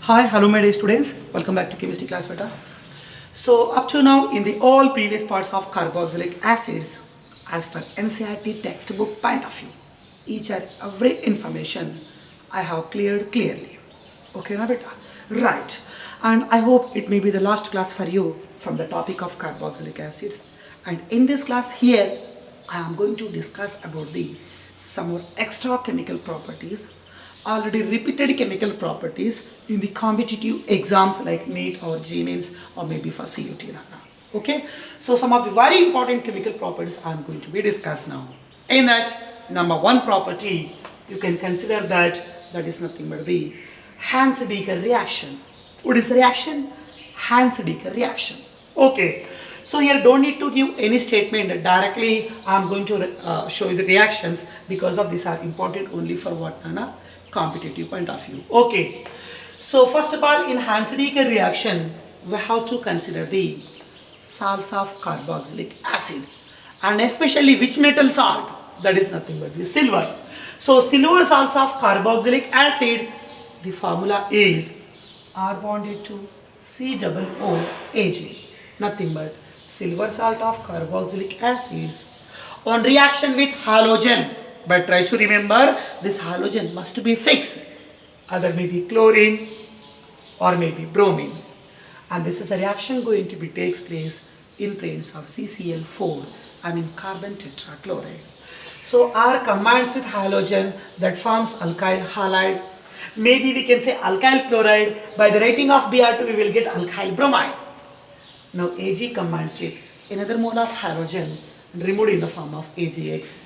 Hi, hello my dear students. Welcome back to chemistry class beta. So up to now in the all previous parts of carboxylic acids as per NCERT textbook point of view, each and every information I have cleared clearly. Okay na beta? Right. And I hope it may be the last class for you from the topic of carboxylic acids. And in this class here, I am going to discuss about the some more extra chemical properties, already repeated chemical properties in the competitive exams like NEET or GMAINS or maybe for CUT. Okay, so some of the very important chemical properties I am going to be discussed now. In that, number one property, you can consider that is nothing but the Hansen-Decker reaction. What is the reaction? Hansen-Decker reaction. Okay, so here don't need to give any statement directly. I am going to show you the reactions because of these are important only for what competitive point of view. Okay, so first of all, in Hansen-Decker reaction, we have to consider the salts of carboxylic acid, and especially which metal salt? That is nothing but the silver. So silver salts of carboxylic acids, the formula is R bonded to COOH, nothing but silver salt of carboxylic acids on reaction with halogen. But try to remember, this halogen must be fixed. Either maybe chlorine or maybe bromine. And this is a reaction going to be takes place in presence of CCl4, I mean carbon tetrachloride. So R combines with halogen, that forms alkyl halide. Maybe we can say alkyl chloride. By the writing of Br2 we will get alkyl bromide. Now Ag combines with another mole of halogen removed in the form of AgX.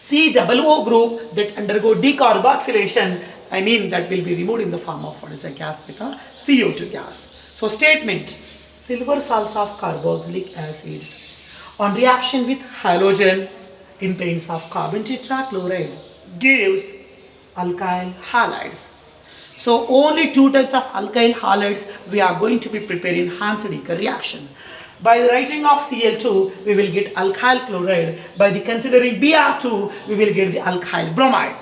COO group that undergo decarboxylation, I mean that will be removed in the form of what is a gas beta, CO2 gas. So statement, silver salts of carboxylic acids on reaction with halogen in presence of carbon tetrachloride gives alkyl halides. So only two types of alkyl halides we are going to be preparing Hansen-Decker reaction. By the writing of Cl2, we will get alkyl chloride. By the considering Br2, we will get the alkyl bromide.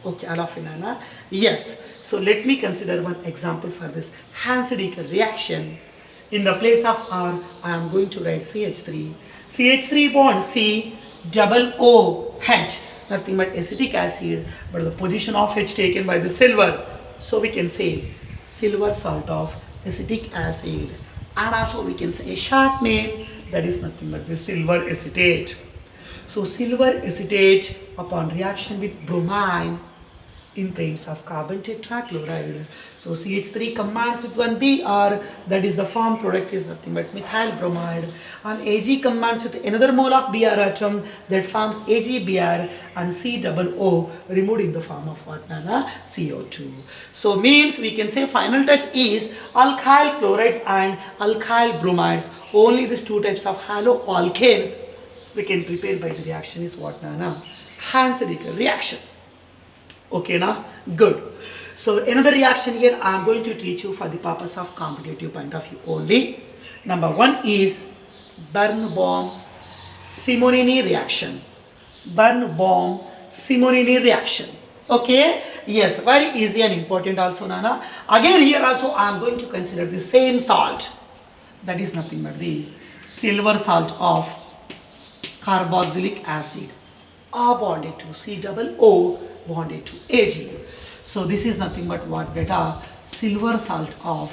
Okay, all of you. Yes. So let me consider one example for this Hansen-Decker reaction. In the place of R, I am going to write CH3. CH3 bond C double OH, nothing but acetic acid, but the position of H taken by the silver. So we can say silver salt of acetic acid. And also we can say a short name, that is nothing but the silver acetate. So silver acetate upon reaction with bromine in presence of carbon tetrachloride. So CH3 combines with one Br, that is the form product is nothing but methyl bromide, and Ag combines with another mole of Br atom that forms AgBr, and COO removed in the form of what? CO2. So means we can say final touch is alkyl chlorides and alkyl bromides. Only these two types of haloalkanes we can prepare by the reaction is what? Hansen-Decker reaction. Okay, now good. So another reaction here I am going to teach you for the purpose of competitive point of view only. Number one is Birnbaum-Simonini reaction. Birnbaum-Simonini reaction. Okay, yes, very easy and important also, Nana. Again here also I am going to consider the same salt, that is nothing but the silver salt of carboxylic acid, R bonded to COO bonded to Ag. So this is nothing but what beta? Silver salt of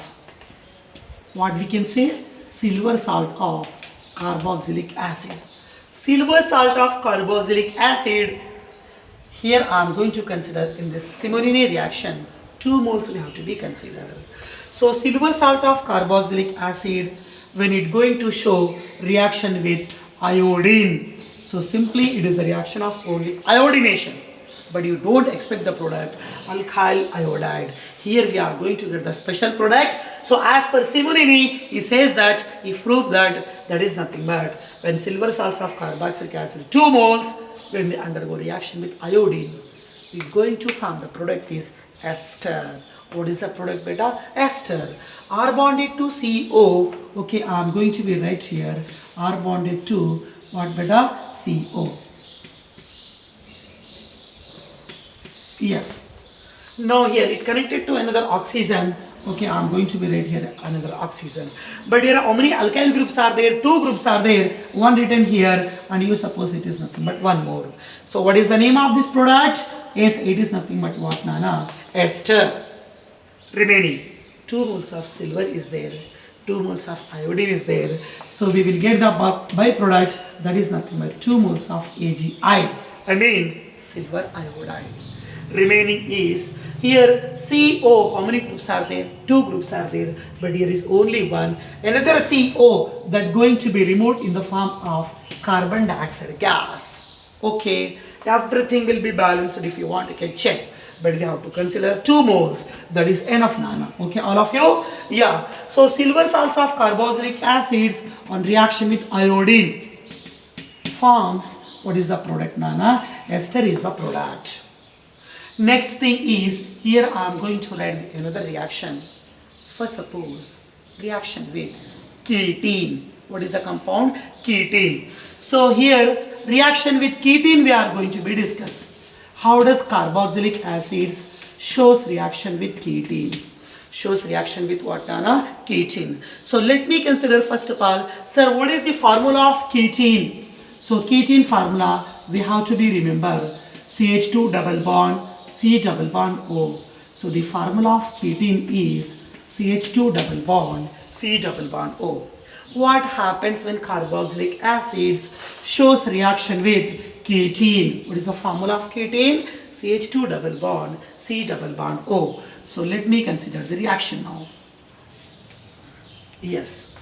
what we can say? Silver salt of carboxylic acid. Silver salt of carboxylic acid. Here I am going to consider in this Simonini reaction 2 moles will have to be considered. So silver salt of carboxylic acid, when it going to show reaction with iodine, so simply it is a reaction of only iodination, but you don't expect the product alkyl iodide. Here we are going to get the special product. So as per Simonini, he says that he proved that is nothing but when silver salts of carboxylic acid 2 moles, when they undergo reaction with iodine, we are going to form the product is ester. What is the product beta? Ester. R bonded to CO. Okay, I am going to be right here. R bonded to what beta? CO. Yes. Now here it connected to another oxygen Okay, I'm going to be write here another oxygen. But here how many alkyl groups are there? Two groups are there. One written here, and you suppose it is nothing but one more. So what is the name of this product? Yes, it is nothing but what, Nana? Ester. Remaining 2 moles of silver is there. 2 moles of iodine is there. So we will get the byproduct, that is nothing but 2 moles of AgI. I mean silver iodide. Remaining is here CO. How many groups are there? 2 groups are there, but here is only one. Another CO that going to be removed in the form of carbon dioxide gas. Okay, everything will be balanced. If you want, you can check. But we have to consider 2 moles. That is enough, Nana. Okay, all of you? Yeah. So silver salts of carboxylic acids on reaction with iodine forms, what is the product, Nana? Ester is the product. Next thing is, here I am going to write another reaction. First suppose, reaction with ketene. What is the compound? Ketene. So here, reaction with ketene we are going to be discussed. How does carboxylic acids shows reaction with ketene? Shows reaction with what, Nana? Ketene. So let me consider first of all, sir, what is the formula of ketene? So ketene formula we have to be remember CH2 double bond C double bond O. So the formula of ketene is CH2 double bond C double bond O. What happens when carboxylic acids shows reaction with ketene? What is the formula of ketene? CH2 double bond C double bond O. So let me consider the reaction now. Yes.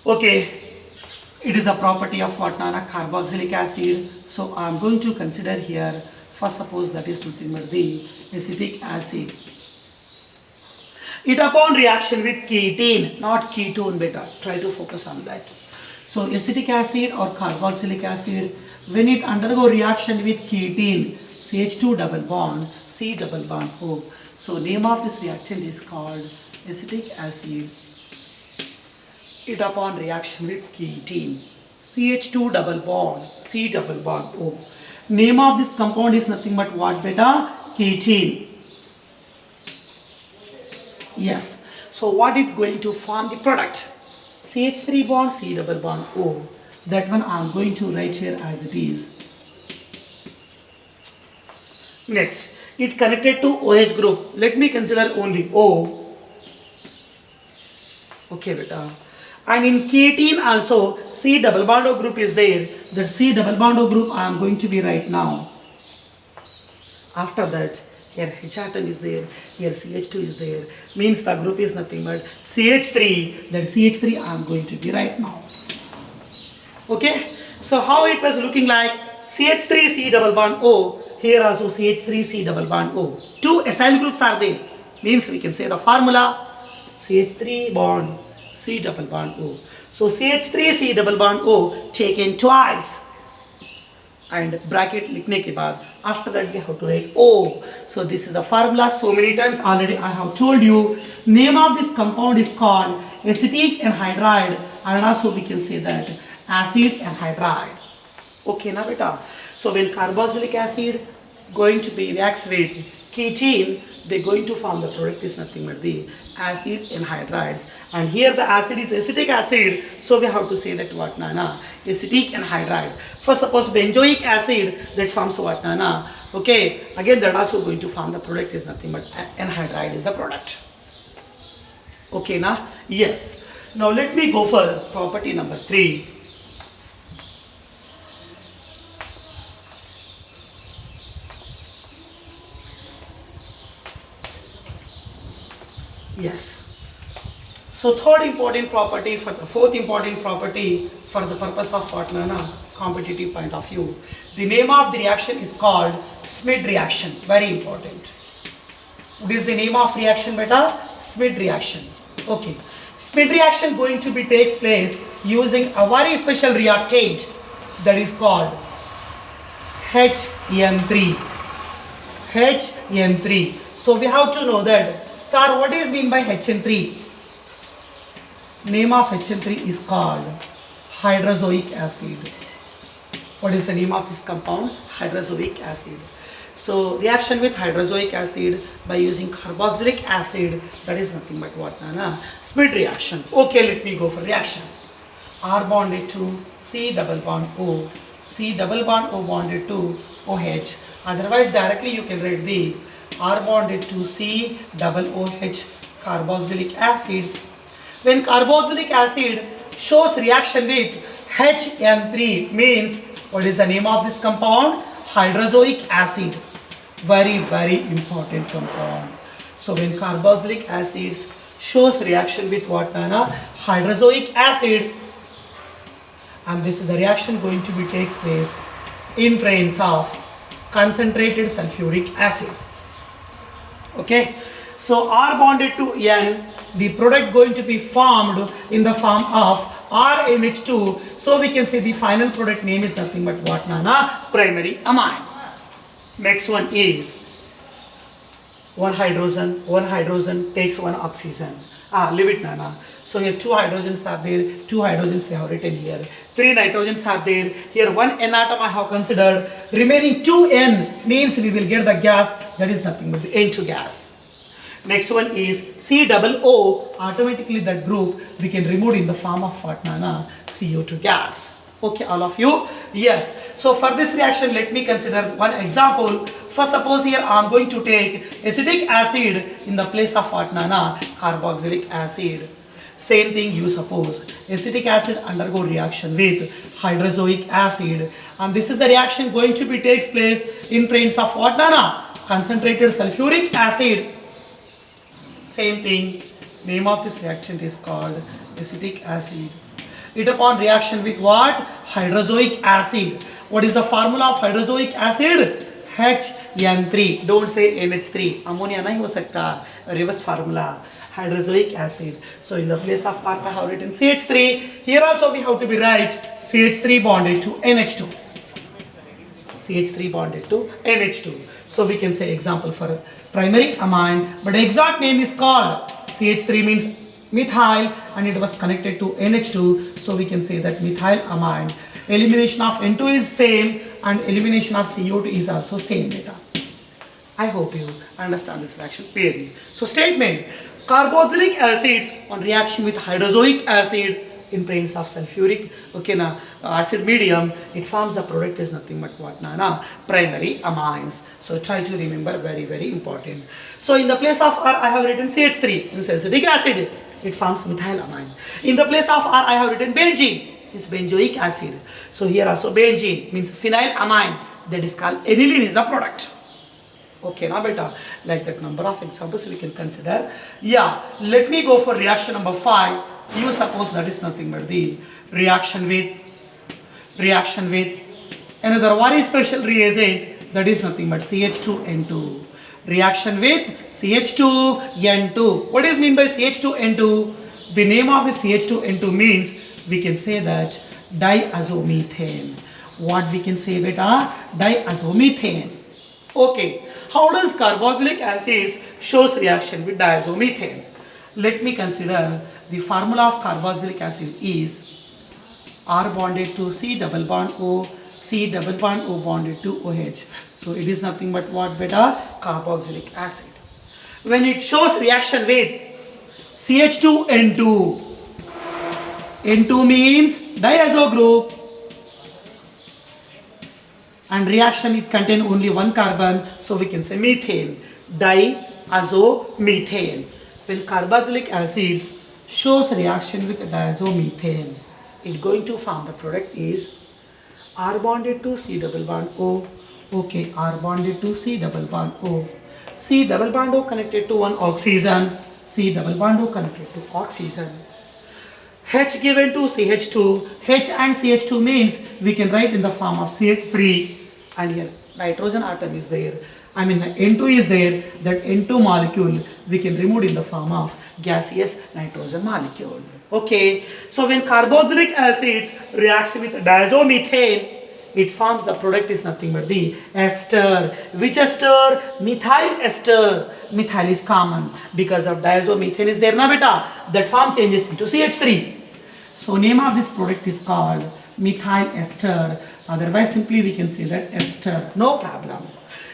Okay. It is a property of what, Nana? Carboxylic acid. So I am going to consider here, first suppose that is nothing but the acetic acid. It upon reaction with ketene, not ketone beta. Try to focus on that. So acetic acid or carboxylic acid, when it undergo reaction with ketene, CH2 double bond, C double bond O. So name of this reactant is called acetic acid. It upon reaction with ketene, CH2 double bond, C double bond O. Name of this compound is nothing but what, beta? Ketene. Yes. So what it going to form the product? CH3 bond, C double bond O. That one I am going to write here as it is. Next, it connected to OH group. Let me consider only O. Okay, beta. And in ketene also C double bond O group is there. That C double bond O group I am going to be right now. After that, here H atom is there, here CH2 is there. Means the group is nothing but CH3. That CH3 I am going to be right now. Okay. So how it was looking like? CH3 C double bond O. Here also CH3 C double bond O. 2 acyl groups are there. Means we can say the formula CH3 bond C double bond O. So CH3 C double bond O taken twice and bracket लिखने के बाद after that we have to write O. So this is the formula. So many times already I have told you. Name of this compound is called acetic anhydride, and also we can say that acid anhydride. Okay, na beta. So when carboxylic acid going to be reacts with ketene, they going to form the product is nothing but the acid anhydrides. And here the acid is acetic acid, so we have to say that what, Nana? Acetic anhydride. For suppose benzoic acid, that forms what, Nana? Okay, again that also going to form the product is nothing but anhydride is the product. Okay, na? Yes. Now let me go for property number 3. Yes. So third important property, for the fourth important property for the purpose of what, Nana? Competitive point of view. The name of the reaction is called Schmidt reaction. Very important. What is the name of reaction, beta? Schmidt reaction. Okay. Schmidt reaction going to be takes place using a very special reactant that is called HN3. HN3. So we have to know that, sir, what is mean by HN3? Name of HN3 is called hydrozoic acid. What is the name of this compound? Hydrozoic acid. So reaction with hydrozoic acid by using carboxylic acid, that is nothing but what, Nana? Speed reaction. Okay, let me go for reaction. R bonded to C double bond O, C double bond O bonded to OH. Otherwise directly you can write the R bonded to C double OH carboxylic acids. When carboxylic acid shows reaction with HN3, means what is the name of this compound? Hydrozoic acid. Very, very important compound. So when carboxylic acids shows reaction with what, Nana? Hydrozoic acid, and this is the reaction going to be takes place in presence of concentrated sulfuric acid. Okay, so R bonded to N, the product going to be formed in the form of RNH2. So we can say the final product name is nothing but what, Nana? Primary amine. Next one is one hydrogen takes one oxygen. Leave it, Nana. So here two hydrogens are there, two hydrogens we have written here, three nitrogens are there. Here one N atom I have considered. Remaining two N means we will get the gas, that is nothing but the N2 gas. Next one is C double O. Automatically that group we can remove in the form of what, Nana? CO2 gas. Okay, all of you? Yes. So for this reaction, let me consider one example. First, suppose here I am going to take acetic acid in the place of what, Nana? Carboxylic acid. Same thing, you suppose acetic acid undergo reaction with hydrozoic acid, and this is the reaction going to be takes place in presence of what, Nana? Concentrated sulfuric acid. Same thing, name of this reaction is called acetic acid. It upon reaction with what? Hydrozoic acid. What is the formula of hydrozoic acid? HN3. Don't say NH3. Ammonia nahi ho sakta. Reverse formula. Hydrozoic acid. So in the place of R I have written CH3. Here also we have to be right. CH3 bonded to NH2. CH3 bonded to NH2. So we can say example for primary amine, but the exact name is called CH3 means methyl, and it was connected to NH2, so we can say that methyl amine. Elimination of N2 is same and elimination of CO2 is also same, beta. I hope you understand this reaction clearly. So statement, carboxylic acids on reaction with hydrozoic acid in presence of sulfuric acid medium, it forms the product is nothing but what, Nana? Primary amines. So try to remember, very, very important. So in the place of R I have written CH3, in acetic acid, it forms methyl amine. In the place of R I have written benzene, it's benzoic acid. So here also benzene means phenyl amine, that is called aniline is the product. Okay, now beta, like that number of examples we can consider. Yeah, let me go for reaction number 5. You suppose that is nothing but the reaction with another very special reagent, that is nothing but CH2N2. Reaction with CH2N2. What is mean by CH2N2? The name of the CH2N2 means we can say that diazomethane. What we can say, beta? Diazomethane. Okay, how does carboxylic acids shows reaction with diazomethane? Let me consider the formula of carboxylic acid is R bonded to C double bond O, C double bond O bonded to OH. So it is nothing but what, beta? Carboxylic acid. When it shows reaction with CH2N2, N2 means diazo group, and reaction it contain only one carbon, so we can say methane, diazomethane. When carboxylic acids shows reaction with diazomethane, it going to form the product is R bonded to C double bond O. Okay, R bonded to C double bond O. C double bond O connected to one oxygen. C double bond O connected to oxygen. H given to CH2. H and CH2 means we can write in the form of CH3, and here nitrogen atom is there. I mean N2 is there. That N2 molecule we can remove in the form of gaseous nitrogen molecule. Okay. So when carboxylic acids reacts with diazomethane, it forms the product is nothing but the ester. Which ester? Methyl ester. Methyl is common because of diazomethane is there na beta. That form changes into CH3. So name of this product is called methyl ester. Otherwise simply we can say that ester. No problem.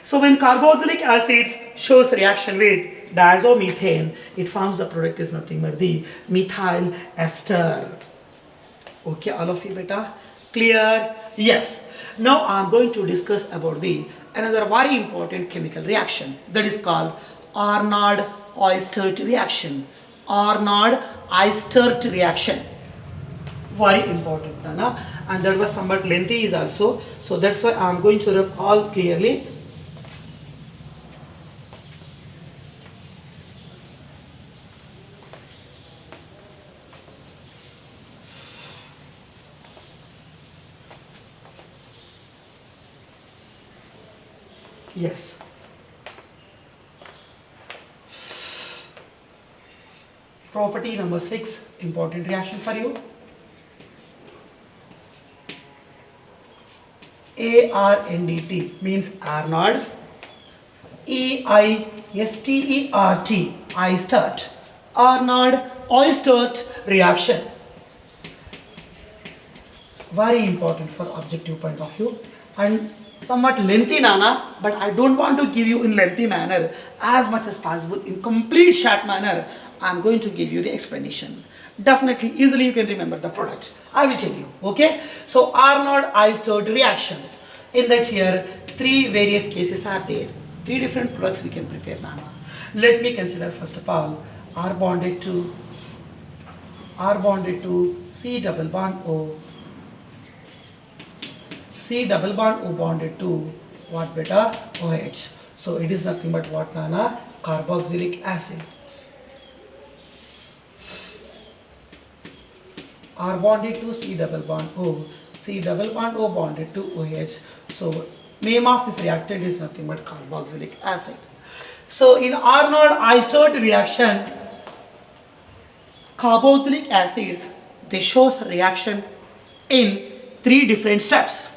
So when carboxylic acids shows reaction with diazomethane, it forms the product is nothing but the methyl ester. Okay, all of you beta? Clear? Yes. Now I am going to discuss about the another very important chemical reaction that is called Arnold-Oystert reaction. Arnold-Oystert reaction. Very important, Nana. And that was somewhat lengthy is also. So that's why I am going to recall clearly. Yes. Property number 6, important reaction for you. ARNDT means Arnold. EISTERT, Oystert. Arnold-Oystert reaction. Very important for objective point of view and somewhat lengthy, Nana, but I don't want to give you in lengthy manner. As much as possible in complete short manner, I am going to give you the explanation. Definitely, easily you can remember the product. I will tell you, okay? So Arnold-Oystert reaction. In that here, 3 various cases are there. 3 different products we can prepare, Nana. Let me consider first of all R bonded to C double bond O. C double bond O bonded to what beta? OH. So it is nothing but what, Nana? Carboxylic acid. R bonded to C double bond O. C double bond O bonded to OH. So name of this reactant is nothing but carboxylic acid. So in Arnold-Oystert reaction, carboxylic acids, they shows reaction in 3 different steps.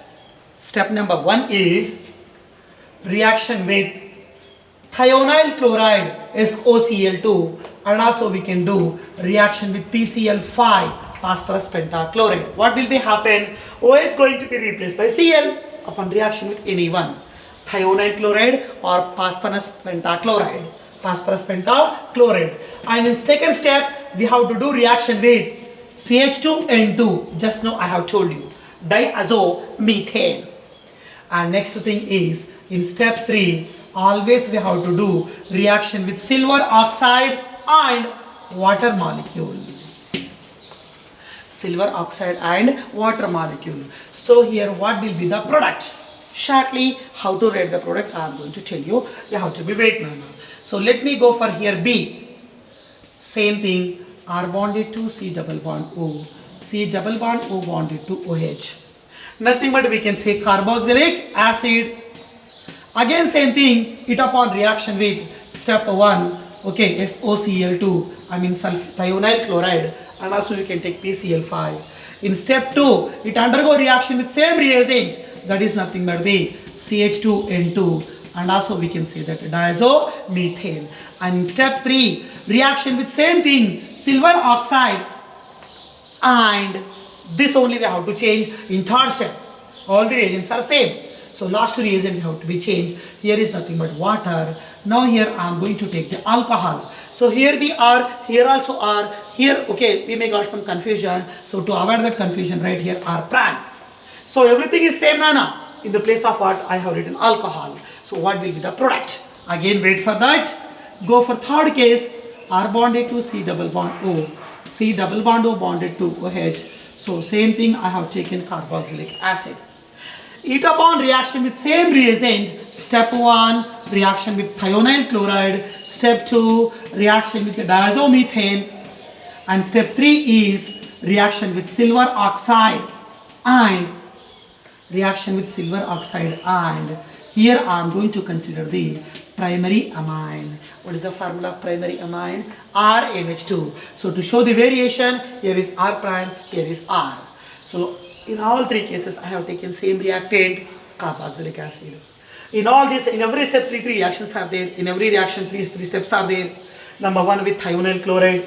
Step number 1 is reaction with thionyl chloride SOCl2, and also we can do reaction with PCl5 phosphorus pentachloride. What will be happen? OH is going to be replaced by Cl upon reaction with any one, thionyl chloride or phosphorus pentachloride. And in second step we have to do reaction with CH2N2. Just now I have told you, diazomethane. And next thing is in step 3 always we have to do reaction with silver oxide and water molecule. Silver oxide and water molecule. So here what will be the product? Shortly how to write the product I am going to tell you. You have to be wait now. So let me go for here B. Same thing, R bonded to C double bond O. C double bond O bonded to OH. Nothing but we can say carboxylic acid. Again same thing, it upon reaction with step 1, okay, SOCl2, I mean thionyl chloride, and also you can take PCl5. In step 2, it undergo reaction with same reagent, that is nothing but the CH2N2, and also we can say that diazomethane. And in step 3, reaction with same thing, silver oxide, and this only we have to change in third step. All the reagents are same. So last reagent have to be changed. Here is nothing but water. Now here I am going to take the alcohol. So here we are, here also are, here okay, we may got some confusion. So to avoid that confusion, right here are prime. So everything is same, Nana. In the place of what I have written alcohol. So what will be the product? Again wait for that. Go for third case, R bonded to C double bond O. C double bond O bonded to OH. So same thing I have taken carboxylic acid. It upon reaction with same reagent, step 1 reaction with thionyl chloride, step 2 reaction with the diazomethane, and step 3 is reaction with silver oxide and here I am going to consider the primary amine. What is the formula of primary amine? RNH2. So to show the variation, here is R prime, here is R. So in all 3 cases I have taken same reactant, carboxylic acid. In all this, in every step 3 reactions are there. In every reaction 3 steps are there. Number 1 with thionyl chloride,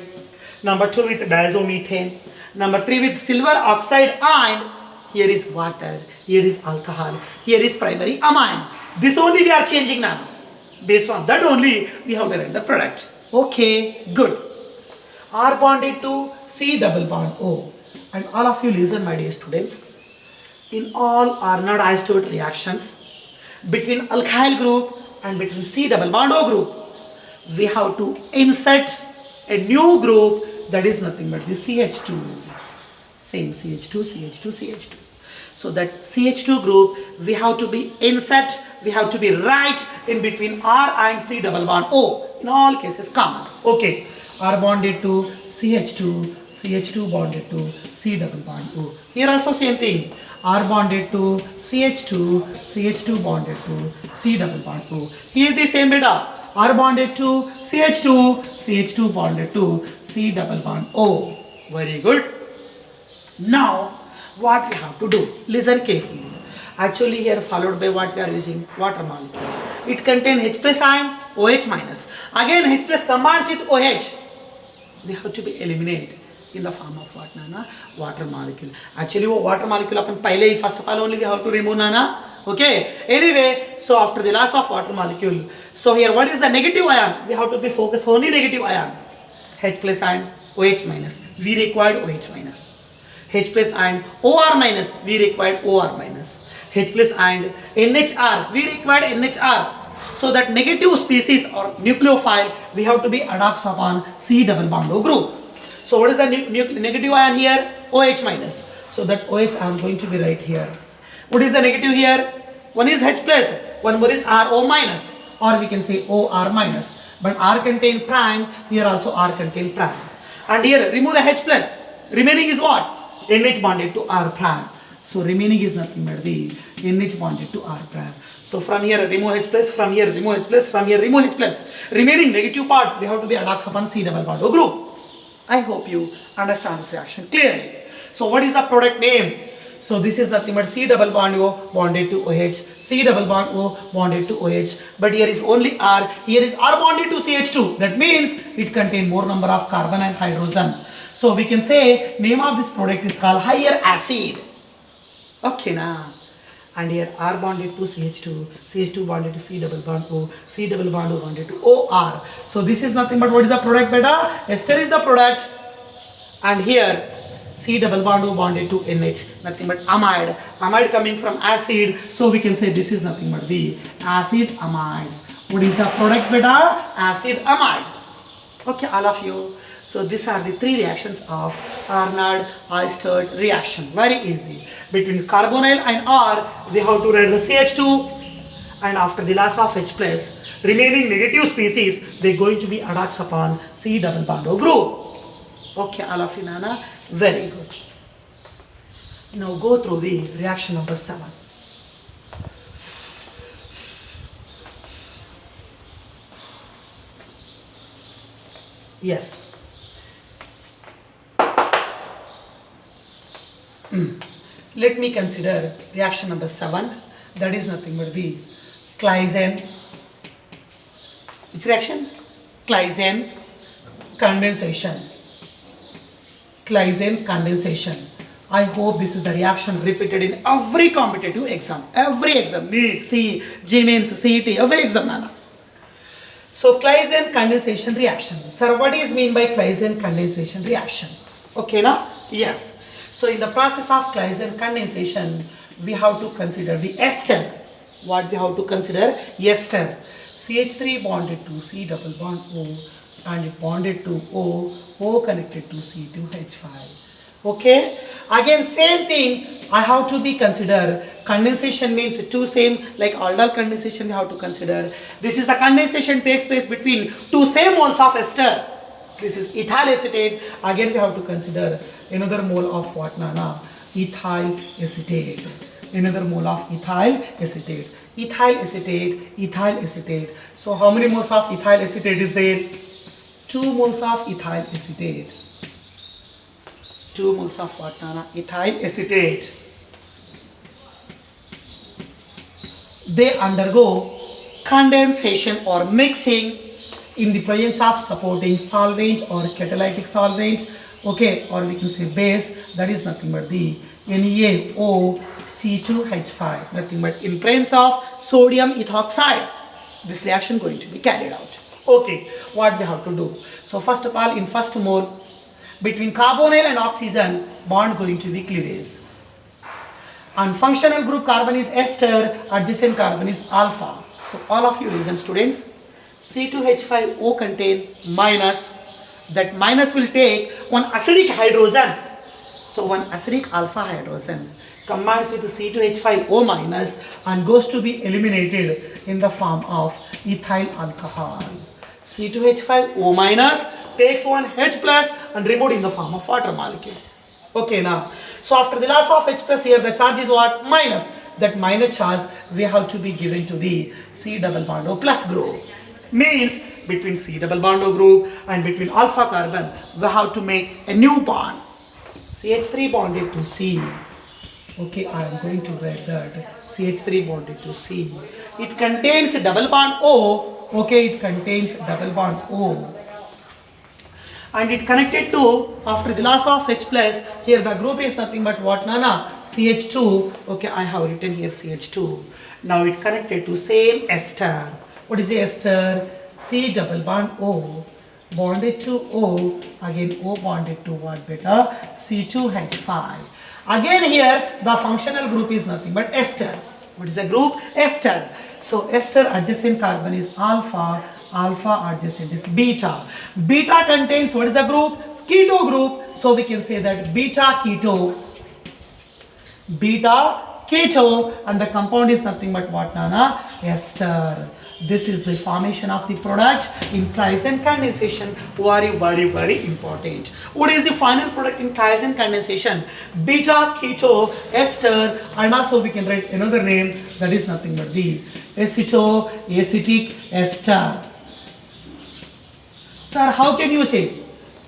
number 2 with diazomethane, number 3 with silver oxide, and here is water, here is alcohol, here is primary amine. This only we are changing now. Based on that only we have to write the product. Okay, good. R bonded to C double bond O. And all of you listen, my dear students. In all Arnold Istad reactions between alkyl group and between C double bond O group, we have to insert a new group that is nothing but the CH2. Same CH2, CH2, CH2. So that CH2 group we have to be insert, we have to be right in between R and C double bond O. In all cases common. Okay. R bonded to CH2, CH2 bonded to C double bond O. Here also same thing. R bonded to CH2, CH2 bonded to C double bond O. Here the same beta. R bonded to CH2, CH2 bonded to C double bond O. Very good. Now what we have to do? Listen carefully. Actually here followed by what we are using? Water molecule. It contains H plus ion, OH minus. Again H plus combines with OH. We have to be eliminated in the form of what, Nana? Water molecule. Actually water molecule upon pile first of all only we have to remove, Nana. Okay. Anyway, so after the loss of water molecule, so here what is the negative ion? We have to be focused only negative ion. H plus ion, OH minus. We required OH minus. H plus and OR minus, we required OR minus. H plus and NHR, we required NHR. So that negative species or nucleophile, we have to be adducts upon C double bond O group. So what is the negative ion here? OH minus. So that OH I am going to be right here. What is the negative here? One is H plus, one more is RO minus, or we can say OR minus. But R contain prime, here also R contain prime. And here remove the H plus, remaining is what? NH bonded to R prime. So remaining is nothing but the NH bonded to R prime. So from here remove H plus, from here remove H plus, from here remove H plus. Remaining negative part we have to be adducts upon C double bond O group. I hope you understand this reaction clearly. So what is the product name? So this is nothing but C double bond O bonded to OH, C double bond O bonded to OH. But here is only R, here is R bonded to CH2. That means it contains more number of carbon and hydrogen. So we can say name of this product is called higher acid. Okay now. And here R bonded to CH2, CH2 bonded to C double bond O, C double bond O bonded to OR. So this is nothing but what is the product beta? Ester is the product. And here C double bond O bonded to NH, nothing but amide. Amide coming from acid. So we can say this is nothing but the acid amide. What is the product beta? Acid amide. Okay, all of you. So these are the three reactions of Arnold Istad reaction. Very easy. Between carbonyl and R, we have to write the CH2, and after the loss of H plus, remaining negative species, they are going to be adducts upon C double bond O group. Okay, all of you, Nana. Very good. Now go through the reaction number 7. Yes. Let me consider reaction number 7. That is nothing but the Claisen. Which reaction? Claisen condensation. Claisen condensation. I hope this is the reaction repeated in every competitive exam. Every exam. NEET, C, GMAINS, CET, every exam, Nana. So Claisen condensation reaction. Sir, what is mean by Claisen condensation reaction? Okay, now? Yes. So in the process of Claisen condensation, we have to consider the ester. What we have to consider? Ester. CH3 bonded to C double bond O and it bonded to O, O connected to C2H5. Okay. Again same thing I have to be consider. Condensation means two same, like aldol condensation we have to consider. This is the condensation takes place between two same moles of ester. This is ethyl acetate. Again we have to consider another mole of what, Nana? Ethyl acetate. Another mole of ethyl acetate. Ethyl acetate, ethyl acetate. So how many moles of ethyl acetate is there? 2 moles of ethyl acetate. 2 moles of what, Nana? Ethyl acetate. They undergo condensation or mixing in the presence of supporting solvent or catalytic solvent, okay, or we can say base, that is nothing but the NaOC2H5, nothing but in presence of sodium ethoxide. This reaction going to be carried out. Okay, what we have to do? So first of all, in first mole, between carbonyl and oxygen, bond going to be cleavage. And functional group carbon is ester, adjacent carbon is alpha. So all of you listen, students. C2H5O contain minus. That minus will take one acidic hydrogen. So one acidic alpha hydrogen combines with C2H5O minus and goes to be eliminated in the form of ethyl alcohol. C2H5O minus takes one H plus and removed in the form of water molecule. Okay, now, so after the loss of H plus here, the charge is what? Minus. That minus charge we have to be given to the C double bond O plus group. Means between C double bond O group and between alpha carbon, we have to make a new bond. CH3 bonded to C. Okay, I am going to write that. CH3 bonded to C. It contains a double bond O. Okay, it contains double bond O. And it connected to, after the loss of H plus, here the group is nothing but what, Nana? CH2. Okay, I have written here CH2. Now it connected to same ester. What is the ester? C double bond O bonded to O, again O bonded to what, beta? C2H5. Again here the functional group is nothing but ester. What is the group? Ester. So ester adjacent carbon is alpha, alpha adjacent is beta. Beta contains what is the group? Keto group. So we can say that beta keto, beta keto, and the compound is nothing but what, Nana? Ester. This is the formation of the product in Claisen condensation. Very important. What is the final product in Claisen condensation? Beta keto ester, and also we can write another name, that is nothing but the acetoacetic ester. Sir, how can you say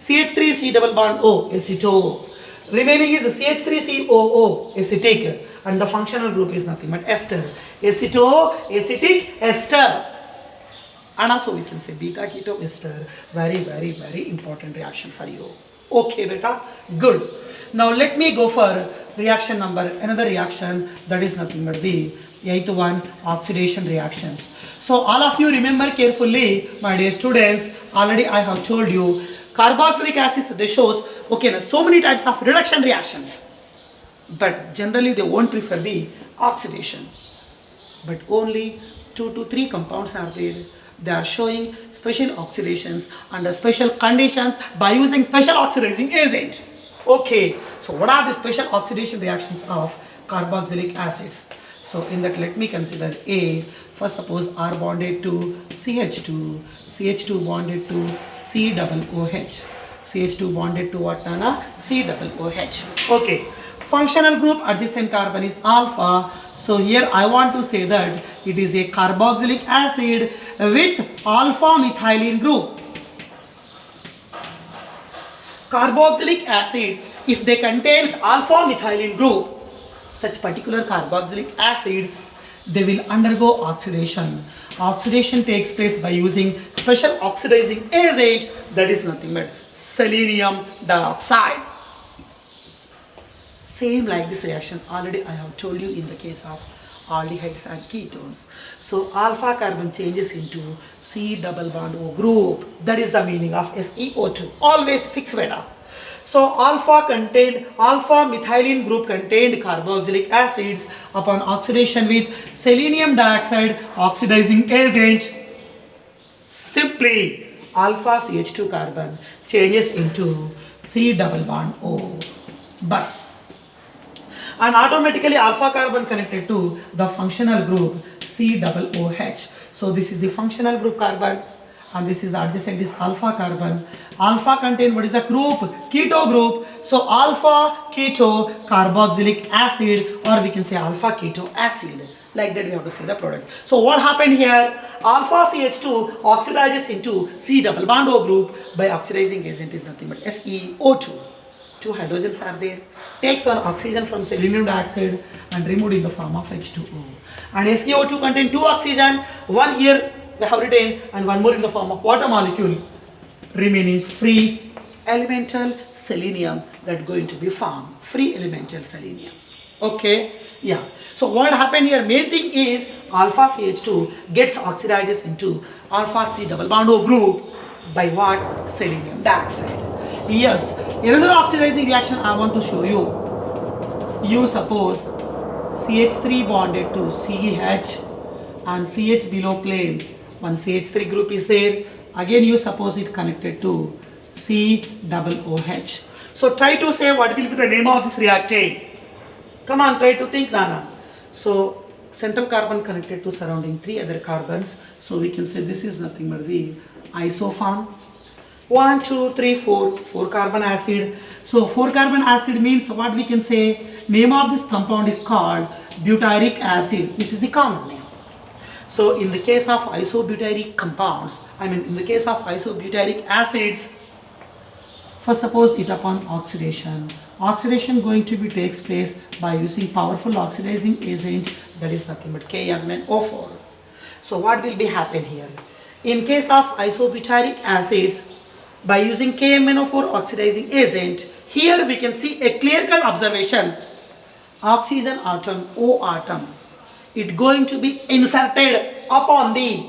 CH3 C double bond O aceto, remaining is CH3COO acetic, and the functional group is nothing but ester, acetoacetic ester. And also we can say beta keto ester. Very important reaction for you. Okay, beta, good. Now let me go for reaction number, another reaction, that is nothing but the 8th one, oxidation reactions. So all of you remember carefully, my dear students, already I have told you, carboxylic acids, they shows, okay, now so many types of reduction reactions, but generally they won't prefer the oxidation. But only 2 to 3 compounds are there. They are showing special oxidations under special conditions by using special oxidizing agent. Okay, so what are the special oxidation reactions of carboxylic acids? So in that, let me consider A. First, suppose R bonded to CH2, CH2 bonded to C double OH, CH2 bonded to what, Nana? C double OH. Okay, functional group adjacent carbon is alpha. So here I want to say that it is a carboxylic acid with alpha methylene group. Carboxylic acids, if they contain alpha methylene group, such particular carboxylic acids, they will undergo oxidation. Oxidation takes place by using special oxidizing agent, that is nothing but selenium dioxide. Same like this reaction already I have told you in the case of aldehydes and ketones. So alpha carbon changes into C double bond O group. That is the meaning of SeO2. Always fix beta. So alpha methylene group contained carboxylic acids upon oxidation with selenium dioxide oxidizing agent. Simply alpha CH2 carbon changes into C double bond O. Bus. And automatically alpha carbon connected to the functional group C double OH. So this is the functional group carbon, and this is the adjacent is alpha carbon. Alpha contain what is the group? Keto group. So alpha keto carboxylic acid, or we can say alpha keto acid. Like that we have to say the product. So what happened here? Alpha CH2 oxidizes into C double bond O group by oxidizing agent is nothing but SeO2. 2 hydrogens are there, takes one oxygen from selenium dioxide and removed in the form of H2O. And SeO2 contain 2 oxygen, one here we have written and one more in the form of water molecule, remaining free elemental selenium that going to be formed, free elemental selenium. Okay, yeah. So what happened here, main thing is alpha CH2 gets oxidizes into alpha C double bond O group by what? Selenium dioxide. Yes, another oxidizing reaction I want to show you. You suppose CH3 bonded to CH and CH below plane, one CH3 group is there. Again you suppose it connected to C double OH. So try to say what will be the name of this reactant. Come on, try to think, Nana. So central carbon connected to surrounding 3 other carbons. So we can say this is nothing but the isoform. 1, 2, 3, 4, 4 carbon acid. So 4 carbon acid means what we can say, name of this compound is called butyric acid. This is the common name. So in the case of isobutyric compounds, in the case of isobutyric acids, first suppose it upon oxidation. Oxidation going to be takes place by using powerful oxidizing agent, that is nothing but KMnO4. So what will be happen here? In case of isobutyric acids, by using KMnO4 oxidizing agent, here we can see a clear-cut observation. Oxygen atom, O atom, it going to be inserted upon the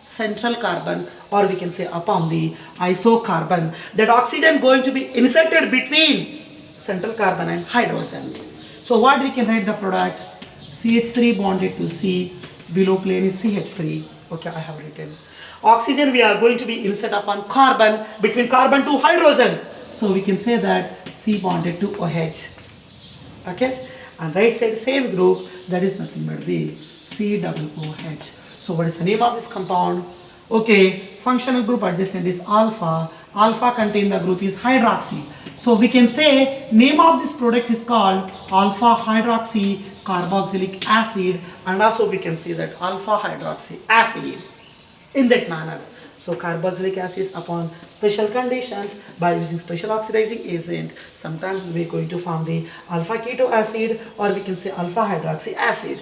central carbon, or we can say upon the isocarbon. That oxygen going to be inserted between central carbon and hydrogen. So what we can write the product? CH3 bonded to C, below plane is CH3. Okay, I have written. Oxygen we are going to be insert upon carbon, between carbon to hydrogen. So we can say that C bonded to OH. Okay, and right side same group, that is nothing but the C double OH. So what is the name of this compound? Okay, functional group adjacent is alpha. Alpha contain the group is hydroxy. So we can say name of this product is called alpha hydroxy carboxylic acid, and also we can see that alpha hydroxy acid in that manner. So carboxylic acids upon special conditions by using special oxidizing agent, sometimes we are going to form the alpha keto acid, or we can say alpha hydroxy acid.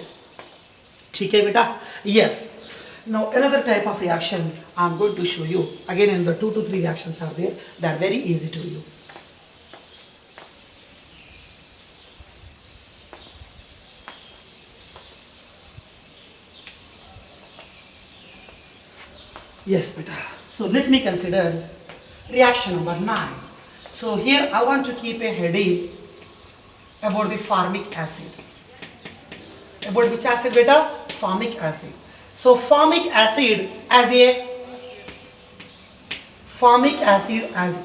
Okay, beta? Yes. Now another type of reaction I am going to show you. Again, in the 2 to 3 reactions are there. They are very easy to you. Yes, beta. So let me consider reaction number 9. So here I want to keep a heading about the formic acid. About which acid, beta? Formic acid. So formic acid as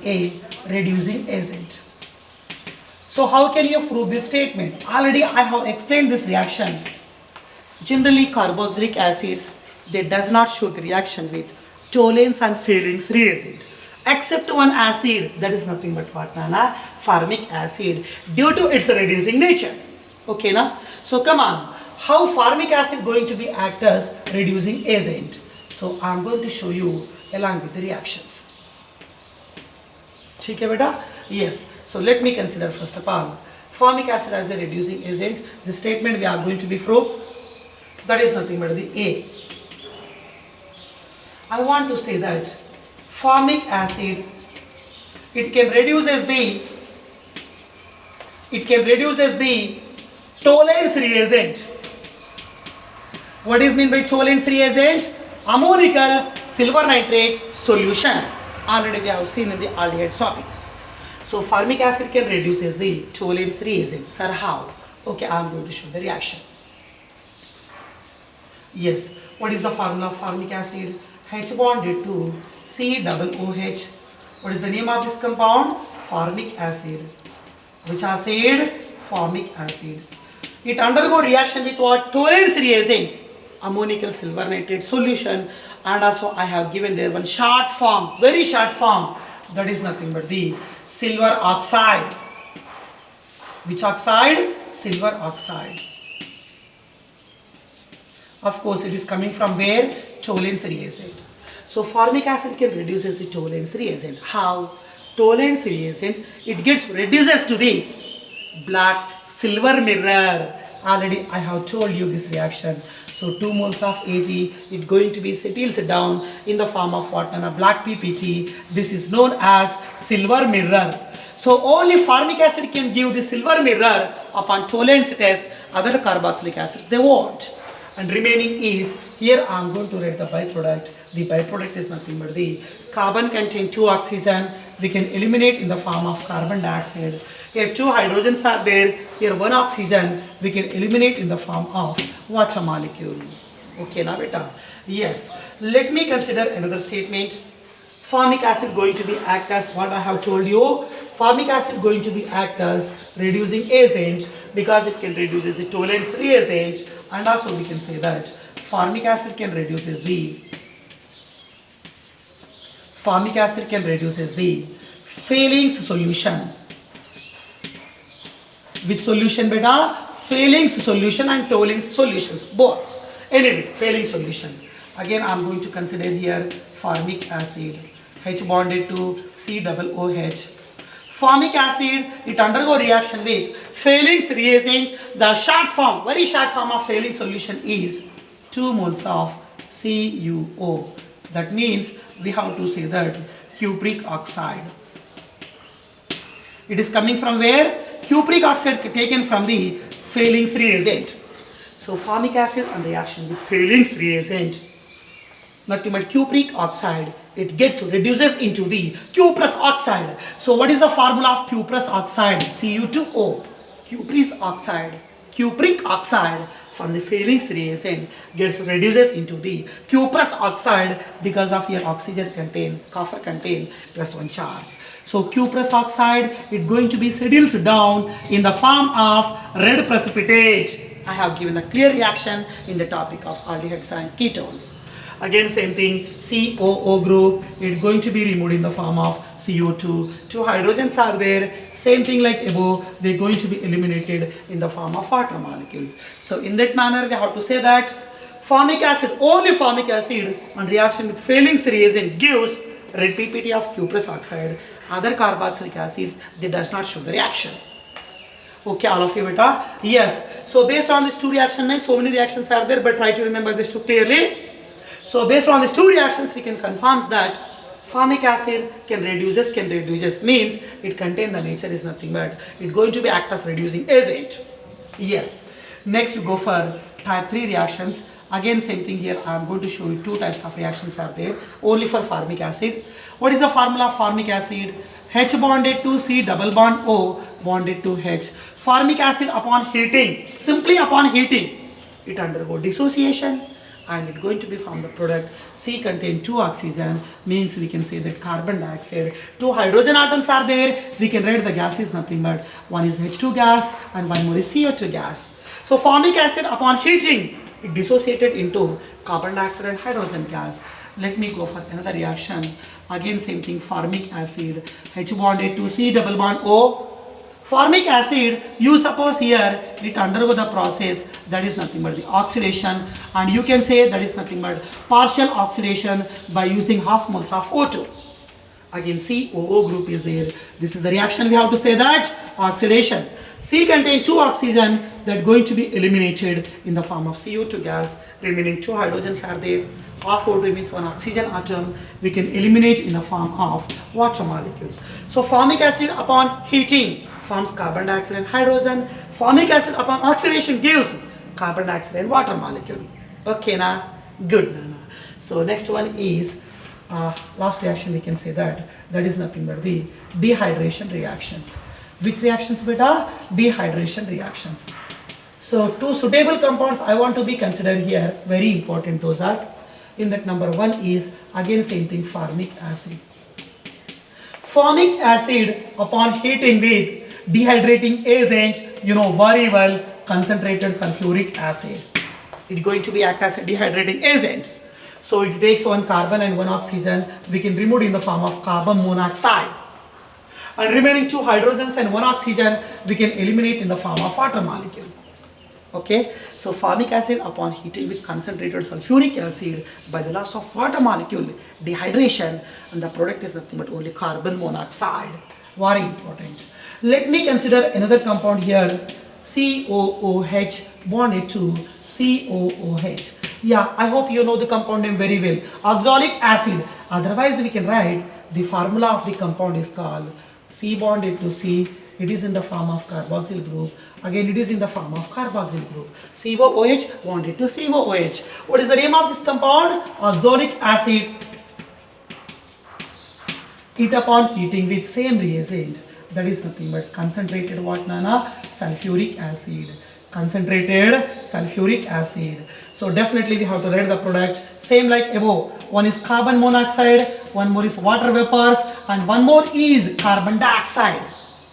a reducing agent. So how can you prove this statement? Already I have explained this reaction. Generally carboxylic acids, they does not show the reaction with Tollens and Fehling's reagent, except one acid, that is nothing but what, Nana? Formic acid, due to its reducing nature. Okay, na? So come on, how formic acid going to be act as reducing agent? So I am going to show you along with the reactions. Okay, beta? Yes. So let me consider first of all formic acid as a reducing agent. The statement we are going to be prove, that is nothing but the A. I want to say that formic acid, it can reduce as the Tollens reagent. What is meant by Tollens reagent? Ammonical silver nitrate solution. Already we have seen in the aldehyde topic. So formic acid can reduce as the Tollens reagent. Sir, how? Okay, I am going to show the reaction. Yes. What is the formula of formic acid? H bonded to C double OH. What is the name of this compound? Formic acid. Which acid? Formic acid. It undergo reaction with what? Tollens reagent, ammonical silver nitrate solution, and also I have given there one short form, very short form, that is nothing but the silver oxide. Which oxide? Silver oxide. Of course, it is coming from where? Tollens reagent. So formic acid can reduces the Tollens reagent. How? Tollens reagent, it gets reduces to the black silver mirror. Already I have told you this reaction. So 2 moles of Ag, it going to be settles down in the form of what? A black PPT. This is known as silver mirror. So only formic acid can give the silver mirror upon Tollens test. Other carboxylic acid they won't. And remaining is, here I am going to write the byproduct. The byproduct is nothing but the carbon contain 2 oxygen. We can eliminate in the form of carbon dioxide. Here 2 hydrogens are there. Here 1 oxygen. We can eliminate in the form of water molecule. Okay, now beta. Yes. Let me consider another statement. Formic acid going to be act as what I have told you. Formic acid going to be act as reducing agent because it can reduce the Tollens reagent, and also we can say that formic acid can reduces the Fehling's solution. Which solution beta? Fehling's solution and Tollens solutions both. Anyway, Fehling's solution. Again I am going to consider here formic acid. H bonded to COOH. Formic acid, it undergo reaction with Fehling's reagent. The short form, very short form of Fehling's solution is 2 moles of CuO. That means we have to say that cupric oxide. It is coming from where? Cupric oxide taken from the Fehling's reagent. So formic acid on reaction with Fehling's reagent, nothing but cupric oxide, it reduces into the cuprous oxide. So what is the formula of cuprous oxide? Cu2O. Cupric oxide from the Fehling's reagent reduces into the cuprous oxide because of your oxygen contain, copper contain plus 1 charge. So cuprous oxide, it going to be settles down in the form of red precipitate. I have given a clear reaction in the topic of aldehydes and ketones. Again same thing, COO group, it's going to be removed in the form of CO2. 2 hydrogens are there, same thing like above, they're going to be eliminated in the form of water molecule. So in that manner we have to say that formic acid, only formic acid on reaction with Fehling's reagent gives red PPT of cuprous oxide. Other carboxylic acids, they does not show the reaction. Okay, all of you beta? Yes. So based on these 2 reactions, so many reactions are there, but try to remember this 2 clearly. So based on these 2 reactions, we can confirm that formic acid can reduces means it contain the nature is nothing but it going to be act as reducing agent. Yes. Next we go for type 3 reactions. Again same thing here. I am going to show you 2 types of reactions are there only for formic acid. What is the formula of formic acid? H bonded to C double bond O bonded to H. Formic acid upon heating, simply upon heating, it undergo dissociation and it going to be from the product C contain 2 oxygen, means we can say that carbon dioxide. 2 hydrogen atoms are there, we can write the gas is nothing but one is H2 gas and one more is CO2 gas. So formic acid upon heating, it dissociated into carbon dioxide and hydrogen gas. Let me go for another reaction. Again same thing, formic acid, H bonded to C double bond O. Formic acid, you suppose here it undergo the process that is nothing but the oxidation, and you can say that is nothing but partial oxidation by using half moles of O2. Again COO group is there. This is the reaction we have to say that oxidation. C contain 2 oxygen that going to be eliminated in the form of CO2 gas. Remaining 2 hydrogens are there. Half O2 means 1 oxygen atom. We can eliminate in the form of water molecule. So formic acid upon heating forms carbon dioxide and hydrogen. Formic acid upon oxidation gives carbon dioxide and water molecule. Okay na? Good na? So next one is last reaction we can say that is nothing but the dehydration reactions. Which reactions beta? Dehydration reactions. So 2 suitable compounds I want to be considered here, very important those are. In that number 1 is again same thing, formic acid. Formic acid upon heating with dehydrating agent, you know very well, concentrated sulfuric acid. It is going to be act as a dehydrating agent. So it takes 1 carbon and 1 oxygen. We can remove in the form of carbon monoxide. And remaining 2 hydrogens and 1 oxygen we can eliminate in the form of water molecule. Okay, so formic acid upon heating with concentrated sulfuric acid by the loss of water molecule, dehydration, and the product is nothing but only carbon monoxide. Very important. Let me consider another compound here. COOH bonded to COOH. Yeah, I hope you know the compound name very well. Oxalic acid. Otherwise, we can write the formula of the compound is called C bonded to C. It is in the form of carboxyl group. Again, it is in the form of carboxyl group. COOH bonded to COOH. What is the name of this compound? Oxalic acid. Heat upon heating with same reagent, that is nothing but concentrated what, Nana? Sulfuric acid. Concentrated sulfuric acid. So definitely we have to write the product same like above. One is carbon monoxide, one more is water vapors, and one more is carbon dioxide.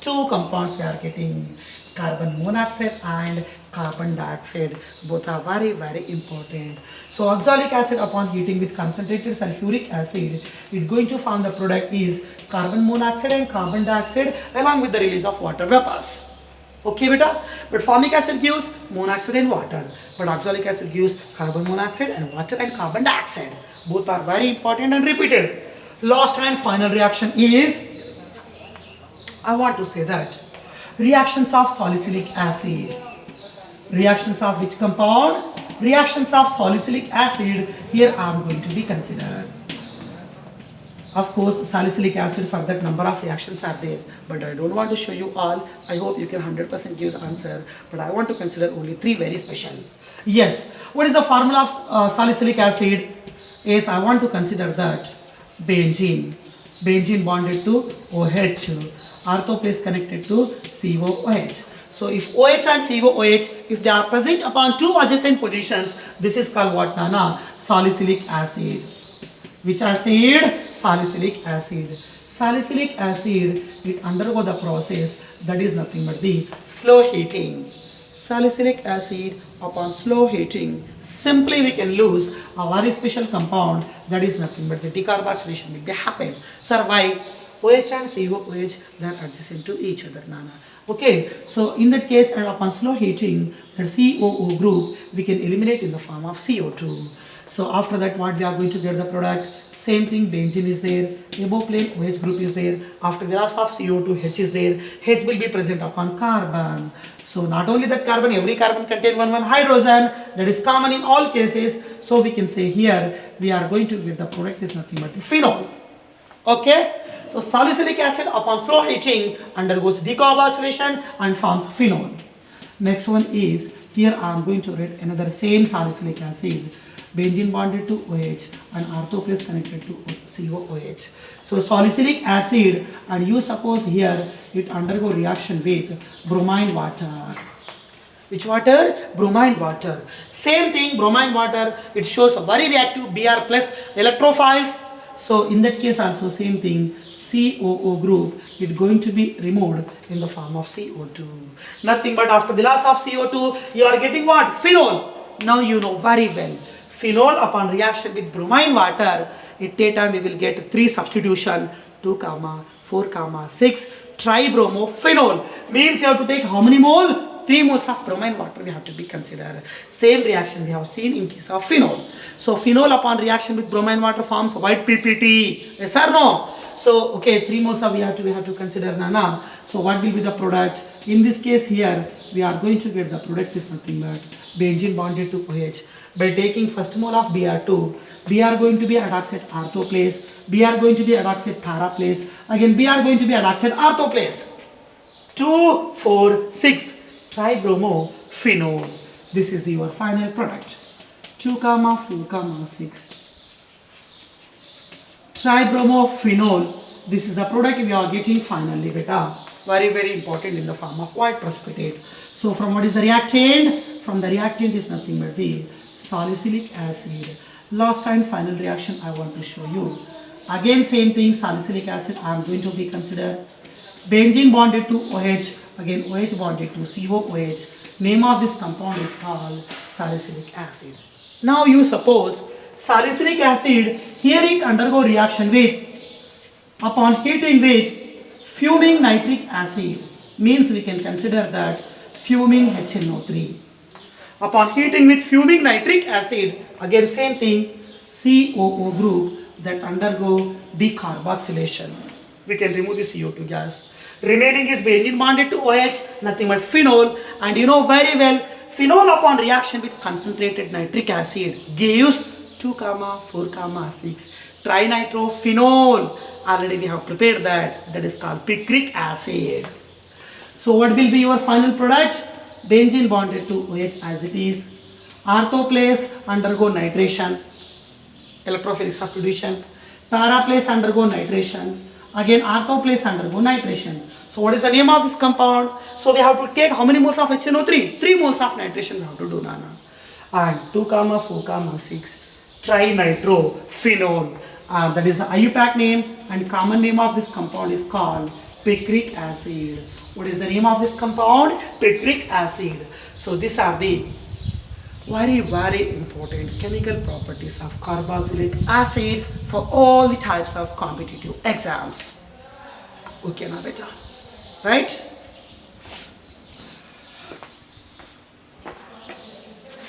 Two compounds we are getting, carbon monoxide and carbon dioxide. Both are very, very important. So oxalic acid upon heating with concentrated sulfuric acid, it's going to form the product is carbon monoxide and carbon dioxide along with the release of water vapors. Okay, beta? But formic acid gives monoxide and water, but oxalic acid gives carbon monoxide and water and carbon dioxide. Both are very important and repeated. Last and final reaction is, I want to say that reactions of salicylic acid. Reactions of which compound? Reactions of salicylic acid. Here I am going to be considered. Of course, salicylic acid, for that number of reactions are there, but I don't want to show you all. I hope you can 100% give the answer, but I want to consider only three very special. Yes, what is the formula of salicylic acid? Yes, I want to consider that benzene. Benzene bonded to OH, ortho place connected to COOH. So if OH and COOH, if they are present upon two adjacent positions, this is called what, Nana? Salicylic acid. Which acid? Salicylic acid. Salicylic acid, it undergo the process that is nothing but the slow heating. Salicylic acid upon slow heating, simply we can lose a very special compound that is nothing but the decarboxylation will be happen. Sir, why? OH and COOH, they are adjacent to each other, Nana. Okay, so in that case and upon slow heating, the COO group we can eliminate in the form of CO2. So after that, what we are going to get the product? Same thing, benzene is there, above plane OH group is there. After the loss of CO2, H is there. H will be present upon carbon. So not only that carbon, every carbon contains one hydrogen. That is common in all cases. So we can say here we are going to get the product is nothing but the phenol. Okay. So salicylic acid upon slow heating undergoes decarboxylation and forms phenol. Next one is, here I am going to write another same salicylic acid. Benzene bonded to OH and ortho place connected to COOH. So salicylic acid, and you suppose here it undergo reaction with bromine water. Which water? Bromine water. Same thing, bromine water, it shows a very reactive Br plus electrophiles. So in that case also same thing, COO group, it going to be removed in the form of CO2. Nothing but after the loss of CO2, you are getting what? Phenol. Now you know very well. Phenol upon reaction with bromine water, at that time we will get 3 substitution, 2, 4, 6, tribromophenol. Means you have to take how many mole? 3 moles of bromine water we have to be considered. Same reaction we have seen in case of phenol. So phenol upon reaction with bromine water forms white PPT. Yes or no? So okay, 3 moles of we have to consider, Nana. So what will be the product? In this case here, we are going to get the product is nothing but benzene bonded to OH. By taking first mole of Br2, Br going to be hydroxide ortho place, Br going to be hydroxide para place, again Br going to be hydroxide ortho place. 2, 4, 6, tribromophenol. This is your final product. 2, 4, 6. Tribromophenol. This is the product we are getting finally, beta. Very, very important in the form of white precipitate. So from what is the reactant? From the reactant is nothing but the salicylic acid. Last and final reaction I want to show you. Again same thing, salicylic acid I am going to be considered. Benzene bonded to OH, again OH bonded to COOH. Name of this compound is called salicylic acid. Now you suppose salicylic acid, here it undergo reaction with, upon heating with fuming nitric acid. Means we can consider that fuming HNO3. Upon heating with fuming nitric acid, again same thing, COO group that undergo decarboxylation. We can remove the CO2 gas. Remaining is benzene bonded to OH, nothing but phenol. And you know very well, phenol upon reaction with concentrated nitric acid gives 2, 4, 6 trinitrophenol. Already we have prepared that. That is called picric acid. So what will be your final product? Benzene bonded to OH as it is. Orthoplase undergo nitration, electrophilic substitution. Paraplase undergo nitration. Again orthoplase undergo nitration. So what is the name of this compound? So we have to take how many moles of HNO3? 3 moles of nitration we have to do, Nana. And 2, 4, 6 trinitrophenol. That is the IUPAC name, and common name of this compound is called picric acid. What is the name of this compound? Picric acid. So these are the very important chemical properties of carboxylic acids for all the types of competitive exams. Okay, na beta, right?